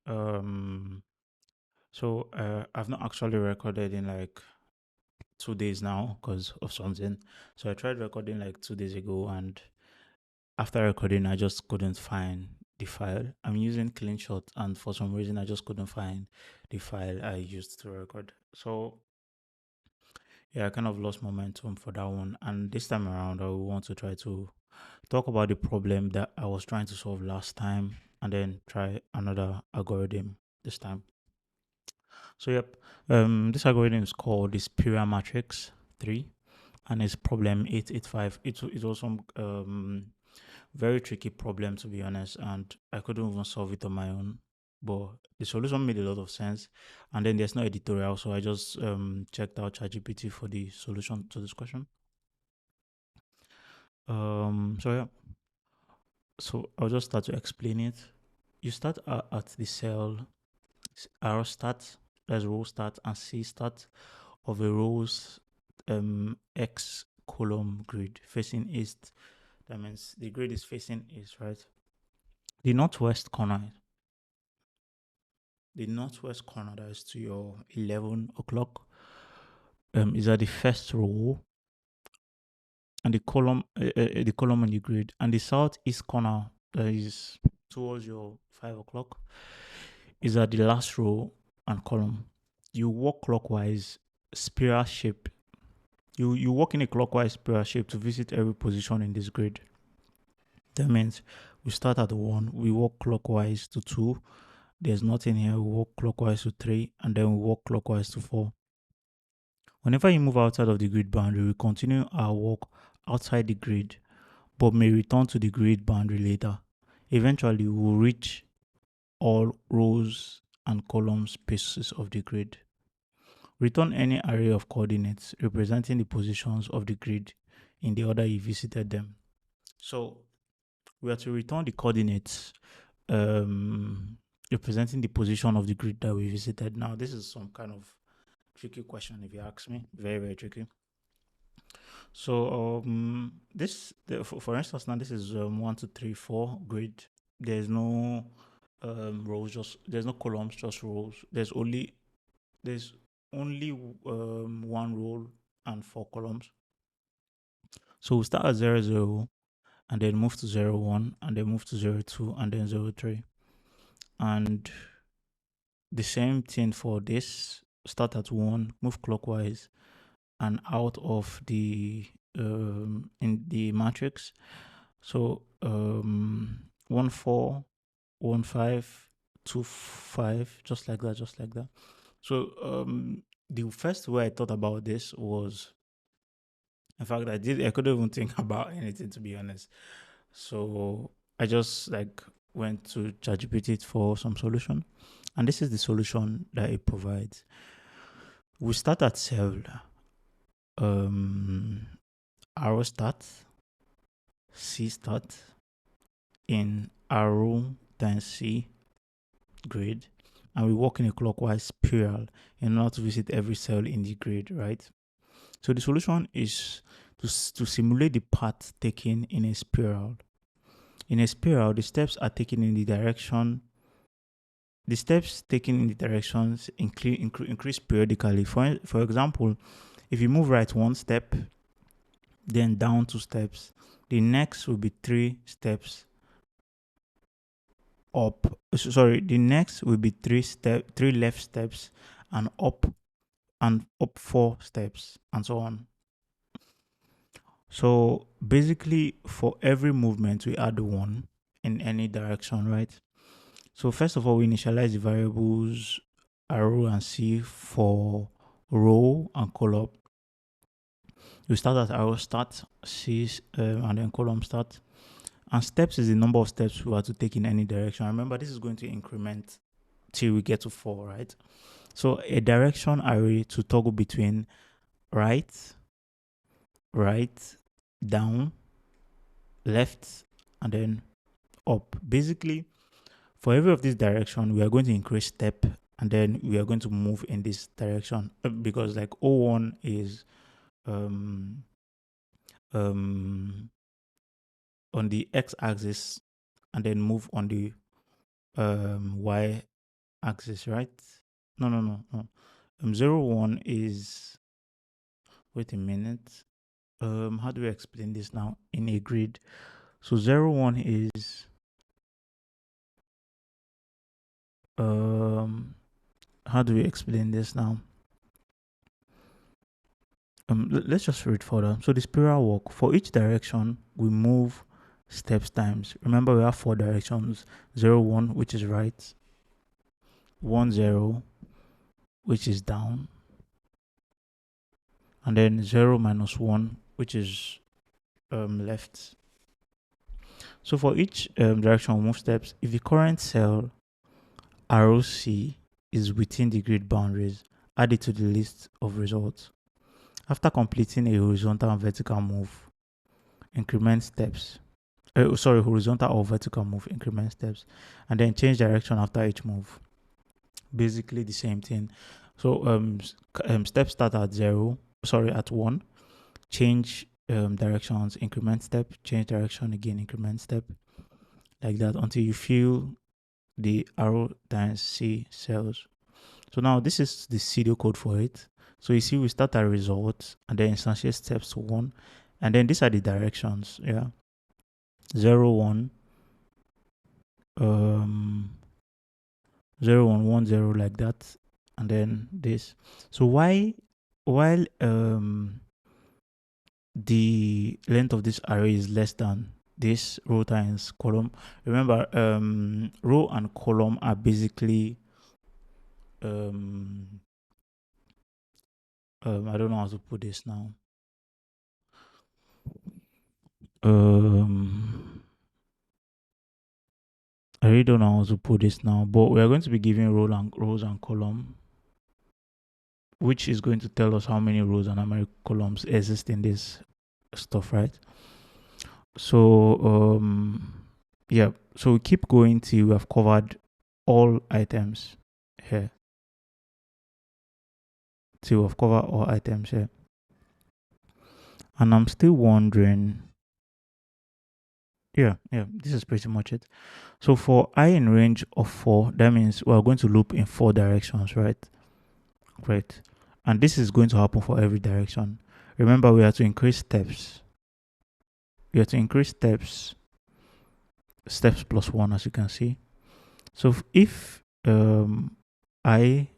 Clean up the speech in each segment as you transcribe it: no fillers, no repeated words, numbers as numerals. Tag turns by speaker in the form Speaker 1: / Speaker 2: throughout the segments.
Speaker 1: Um, I've not actually recorded in like 2 days now because of something. So I tried recording like 2 days ago, and after recording, I just couldn't find the file. I'm using CleanShot, and for some reason, I just couldn't find the file I used to record. So yeah, I kind of lost momentum for that one. And this time around, I will want to try to talk about the problem that I was trying to solve last time, and then try another algorithm this time. So yep, this algorithm is called the Spira Matrix 3, and it's problem 885. It was some very tricky problem, to be honest, and I couldn't even solve it on my own. But the solution made a lot of sense, and then there's no editorial, so I just checked out ChatGPT for the solution to this question. So yeah, so I'll just start to explain it. You start at the cell R start, that's row start, and C start of a row's X column grid facing east. That means the grid is facing east, right? The northwest corner, the northwest corner that is to your 11 o'clock, is at the first row, and the column on the grid, and the southeast corner that is towards your 5 o'clock is at the last row and column. You walk clockwise, spiral shape. You walk in a clockwise spiral shape to visit every position in this grid. That means we start at 1, we walk clockwise to 2, there's nothing here, we walk clockwise to 3, and then we walk clockwise to 4. Whenever you move outside of the grid boundary, we continue our walk outside the grid, but may return to the grid boundary later. Eventually, we will reach all rows and column spaces of the grid. Return any array of coordinates representing the positions of the grid in the order you visited them. So we are to return the coordinates representing the position of the grid that we visited. Now, this is some kind of tricky question, if you ask me. Very, very tricky. So, for instance, now this is 1, 2, 3, 4 grid. There's no rows, just there's no columns, just rows. There's only one row and 4 columns. So we start at 0, 0, and then move to 0, 1, and then move to 0, 2, and then 0, 3. And the same thing for this. Start at 1, move clockwise and out of the in the matrix. So 1, 4, 1, 5, 2, 5, just like that, just like that. So the first way I thought about this was, in fact, I couldn't even think about anything, to be honest. So I just like went to ChatGPT for some solution, and this is the solution that it provides. We start at cell um arrow start, C start in arrow then C grid, and we walk in a clockwise spiral in order to visit every cell in the grid, right? So the solution is to simulate the path taken in a spiral. In a spiral, the steps are taken in the direction. The steps taken in the directions increase periodically. For example, if you move right 1 step, then down 2 steps, the next will be 3 steps up. Sorry, the next will be 3 left steps, and up 4 steps, and so on. So basically, for every movement, we add 1 in any direction, right? So first of all, we initialize the variables arrow and C for row and column. We start at arrow start, C, and then column start. And steps is the number of steps we are to take in any direction. Remember, this is going to increment till we get to 4, right? So a direction array to toggle between right, right, down, left, and then up. Basically, for every of this direction, we are going to increase step, and then we are going to move in this direction, because like O1 is um um on the x axis, and then move on the y axis, right? No. 0 1 is, wait a minute. How do we explain this now in a grid? So 0 1 is how do we explain this now? Let's just read further. So the spiral walk, for each direction we move steps times. Remember, we have 4 directions: 0 1, which is right; 1 0, which is down; and then 0 minus 1, which is left. So for each direction we move steps. If the current cell arrow C is within the grid boundaries, add it to the list of results. After completing a horizontal and vertical move, increment steps. Horizontal or vertical move, increment steps, and then change direction after each move. Basically the same thing. So steps start at at 1, change directions, increment step, change direction again, increment step, like that until you feel the arrow times C cells. So now this is the pseudo code for it. So you see we start at result and then instantiate steps to 1, and then these are the directions. 0 1 0 1 1 0, like that, and then this. So while the length of this array is less than this row times column, remember row and column are basically I don't know how to put this now. I really don't know how to put this now, but we are going to be giving rows and column, which is going to tell us how many rows and how many columns exist in this stuff, right? So yeah, so we keep going till we have covered all items here. And I'm still wondering, yeah, this is pretty much it. So for I in range of 4, that means we're going to loop in 4 directions, right? Great. And this is going to happen for every direction. Remember, we have to increase steps. Steps plus 1, as you can see. So if I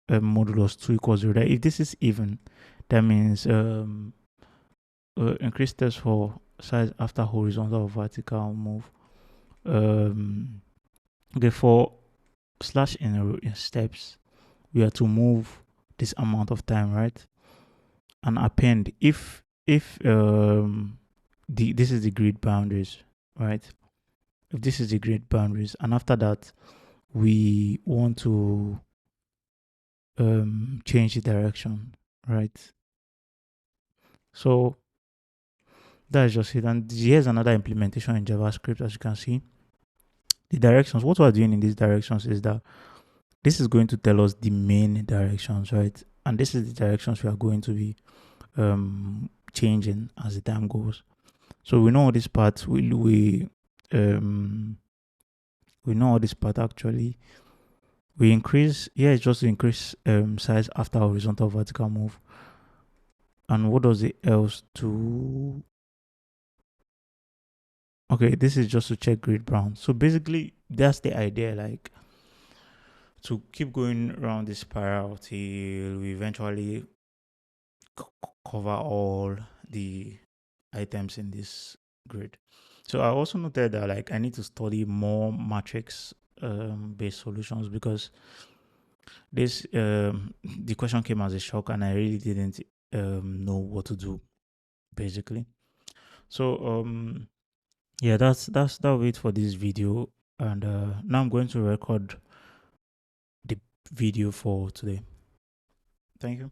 Speaker 1: modulus 2 equals 0, if this is even, that means increase steps for size after horizontal or vertical move. Okay, for slash in steps, we have to move this amount of time, right? And append if this is the grid boundaries, right? If this is the grid boundaries, and after that we want to change the direction, right? So that's just it. And here's another implementation in JavaScript. As you can see, the directions, what we're doing in these directions is that this is going to tell us the main directions, right? And this is the directions we are going to be changing as the time goes. So we know this part. We know this part actually. We increase here, it's just to increase size after horizontal vertical move. And what does it else do? Okay, this is just to check grid bound. So basically that's the idea, like to keep going around this spiral till we eventually cover all the items in this grid. So I also noted that like I need to study more matrix based solutions, because this the question came as a shock and I really didn't know what to do basically. So yeah, that'll it for this video, and now I'm going to record the video for today. Thank you.